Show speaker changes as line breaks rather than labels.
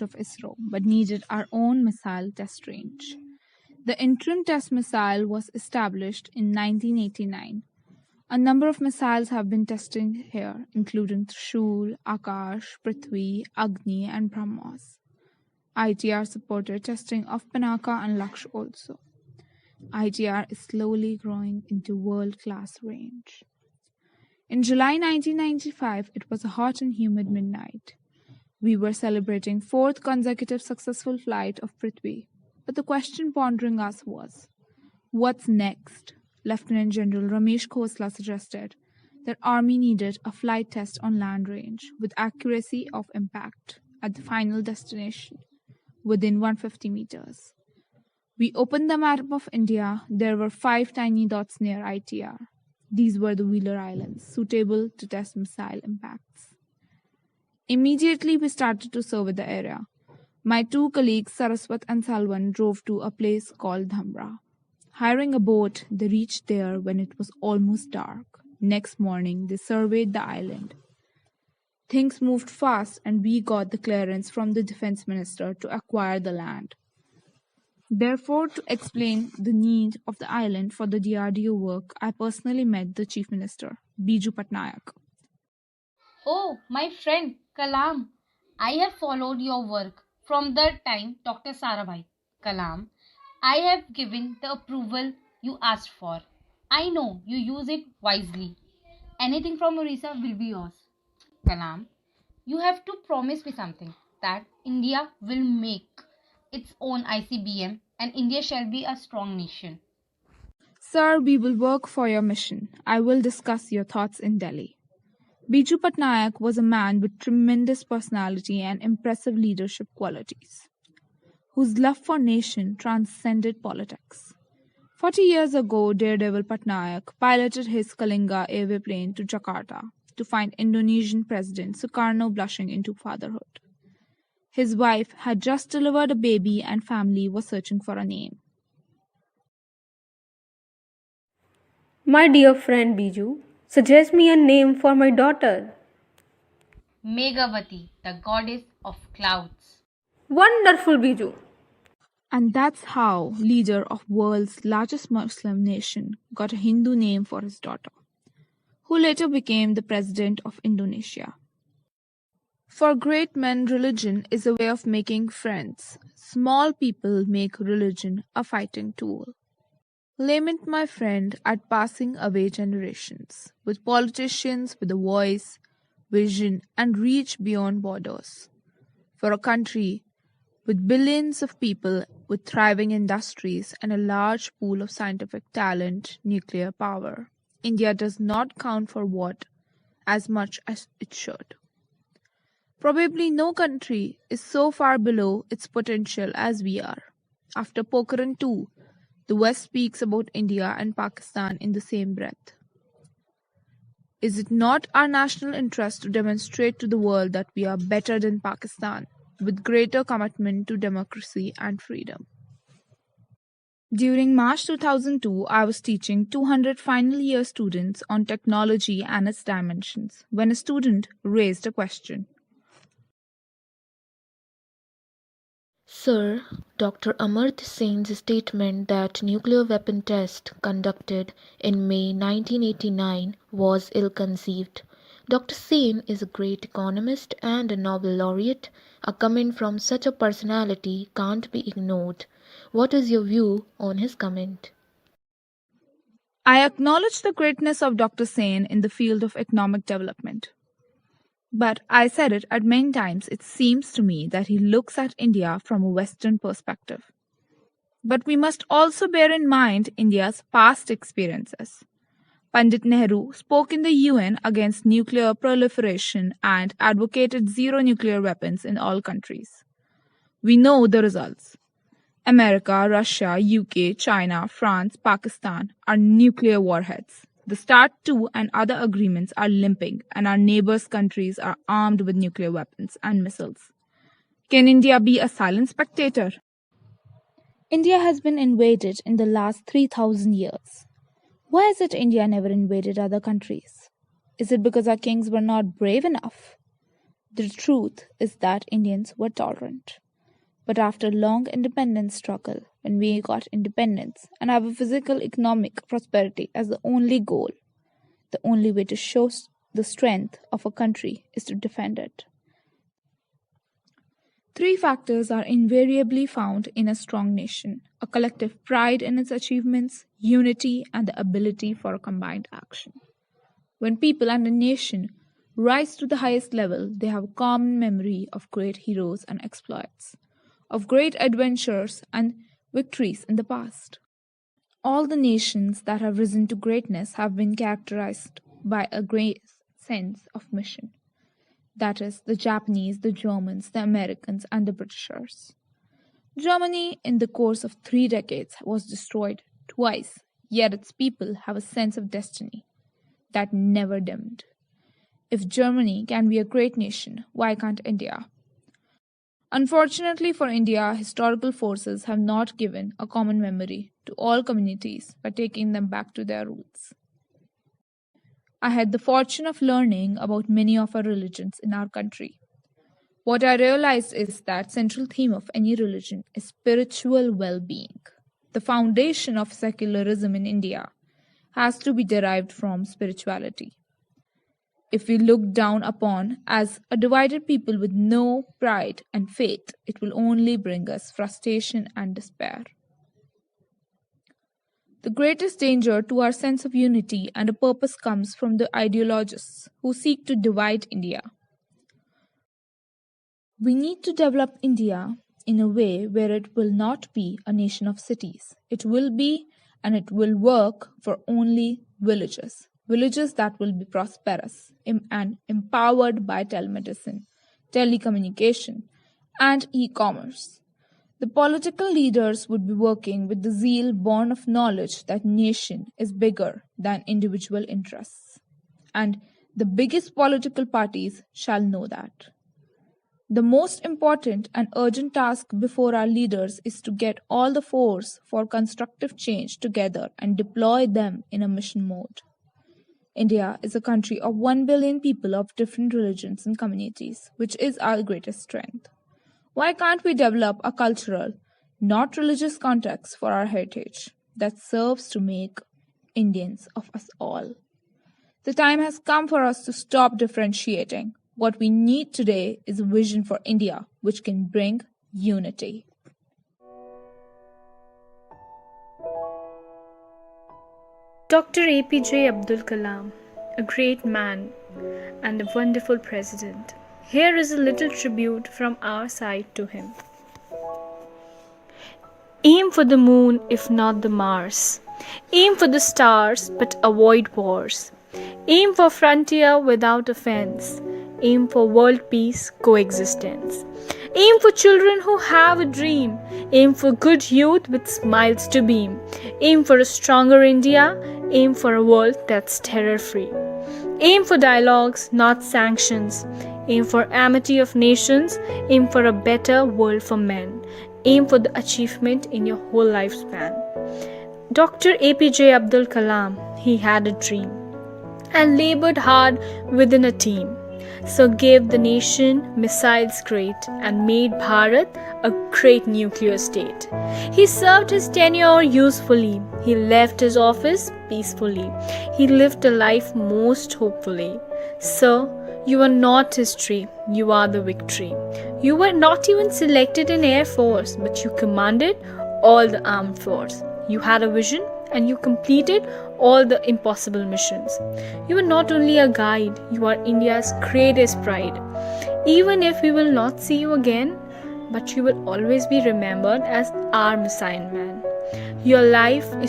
of ISRO, but needed our own missile test range. The interim test missile was established in 1989. A number of missiles have been tested here, including Trishul, Akash, Prithvi, Agni, and BrahMos. ITR supported testing of Pinaka and Laksh also. ITR is slowly growing into world-class range. In July 1995, it was a hot and humid midnight. We were celebrating fourth consecutive successful flight of Prithvi. But the question pondering us was, what's next? Lieutenant General Ramesh Khosla suggested that Army needed a flight test on land range with accuracy of impact at the final destination within 150 meters. We opened the map of India. There were 5 tiny dots near ITR. These were the Wheeler Islands, suitable to test missile impacts. Immediately we started to survey the area. My 2 colleagues, Saraswat and Salwan, drove to a place called Dhamra. Hiring a boat, they reached there when it was almost dark. Next morning, they surveyed the island. Things moved fast and we got the clearance from the defense minister to acquire the land. Therefore, to explain the need of the island for the DRDO work, I personally met the Chief Minister, Biju Patnaik.
Oh, my friend, Kalam, I have followed your work from the time Dr. Sarabhai. Kalam, I have given the approval you asked for. I know you use it wisely. Anything from Orissa will be yours. Kalam, you have to promise me something, that India will make its own ICBM and India shall be a strong nation.
Sir, we will work for your mission. I will discuss your thoughts in Delhi. Biju Patnaik was a man with tremendous personality and impressive leadership qualities, whose love for nation transcended politics. 40 years ago, Daredevil Patnaik piloted his Kalinga airway plane to Jakarta to find Indonesian President Sukarno blushing into fatherhood. His wife had just delivered a baby and family was searching for a name.
My dear friend Biju, suggest me a name for my daughter.
Megavati, the goddess of clouds.
Wonderful, Biju.
And that's how leader of world's largest Muslim nation got a Hindu name for his daughter, who later became the president of Indonesia. For great men, religion is a way of making friends. Small people make religion a fighting tool. Lament my friend at passing away generations, with politicians with a voice, vision, and reach beyond borders. For a country with billions of people with thriving industries and a large pool of scientific talent, nuclear power, India does not count for what as much as it should. Probably no country is so far below its potential as we are. After Pokhran too, the West speaks about India and Pakistan in the same breath. Is it not our national interest to demonstrate to the world that we are better than Pakistan, with greater commitment to democracy and freedom? During March 2002, I was teaching 200 final year students on technology and its dimensions when a student raised a question.
Sir, Dr. Amartya Sen's statement that nuclear weapon test conducted in May 1989 was ill-conceived. Dr. Sen is a great economist and a Nobel laureate. A comment from such a personality can't be ignored. What is your view on his comment?
I acknowledge the greatness of Dr. Sen in the field of economic development. But I said it at many times, it seems to me that he looks at India from a Western perspective. But we must also bear in mind India's past experiences. Pandit Nehru spoke in the UN against nuclear proliferation and advocated zero nuclear weapons in all countries. We know the results. America, Russia, UK, China, France, Pakistan are nuclear warheads. The START II and other agreements are limping, and our neighbors' countries are armed with nuclear weapons and missiles. Can India be a silent spectator? India has been invaded in the last 3,000 years. Why is it India never invaded other countries? Is it because our kings were not brave enough? The truth is that Indians were tolerant. But after long independence struggle, when we got independence and have a physical economic prosperity as the only goal, the only way to show the strength of a country is to defend it. Three factors are invariably found in a strong nation: a collective pride in its achievements, unity, and the ability for a combined action. When people and a nation rise to the highest level, they have a common memory of great heroes and exploits, of great adventures and victories in the past. All the nations that have risen to greatness have been characterized by a great sense of mission. That is, the Japanese, the Germans, the Americans, and the Britishers. Germany, in the course of 3 decades, was destroyed twice, yet its people have a sense of destiny that never dimmed. If Germany can be a great nation, why can't India? Unfortunately for India, historical forces have not given a common memory to all communities by taking them back to their roots. I had the fortune of learning about many of our religions in our country. What I realized is that central theme of any religion is spiritual well-being. The foundation of secularism in India has to be derived from spirituality. If we look down upon as a divided people with no pride and faith, it will only bring us frustration and despair. The greatest danger to our sense of unity and a purpose comes from the ideologists who seek to divide India. We need to develop India in a way where it will not be a nation of cities. It will be and it will work for only villages. Villages that will be prosperous and empowered by telemedicine, telecommunication, and e-commerce. The political leaders would be working with the zeal born of knowledge that nation is bigger than individual interests. And the biggest political parties shall know that. The most important and urgent task before our leaders is to get all the force for constructive change together and deploy them in a mission mode. India is a country of 1 billion people of different religions and communities, which is our greatest strength. Why can't we develop a cultural, not religious context for our heritage that serves to make Indians of us all? The time has come for us to stop differentiating. What we need today is a vision for India which can bring unity.
Dr. APJ Abdul Kalam, a great man and a wonderful president. Here is a little tribute from our side to him. Aim for the moon if not the Mars. Aim for the stars but avoid wars. Aim for frontier without offense. Aim for world peace, coexistence. Aim for children who have a dream. Aim for good youth with smiles to beam. Aim for a stronger India. Aim for a world that's terror-free. Aim for dialogues, not sanctions. Aim for amity of nations. Aim for a better world for men. Aim for the achievement in your whole lifespan. Dr. APJ Abdul Kalam, he had a dream and labored hard within a team. So gave the nation missiles great and made Bharat a great nuclear state. He served his tenure usefully. He left his office peacefully. He lived a life most hopefully. Sir, you are not history, you are the victory. You were not even selected in Air Force, but you commanded all the armed force. You had a vision and you completed all the impossible missions. You are not only a guide, you are India's greatest pride. Even if we will not see you again, but you will always be remembered as our missile man. Your life is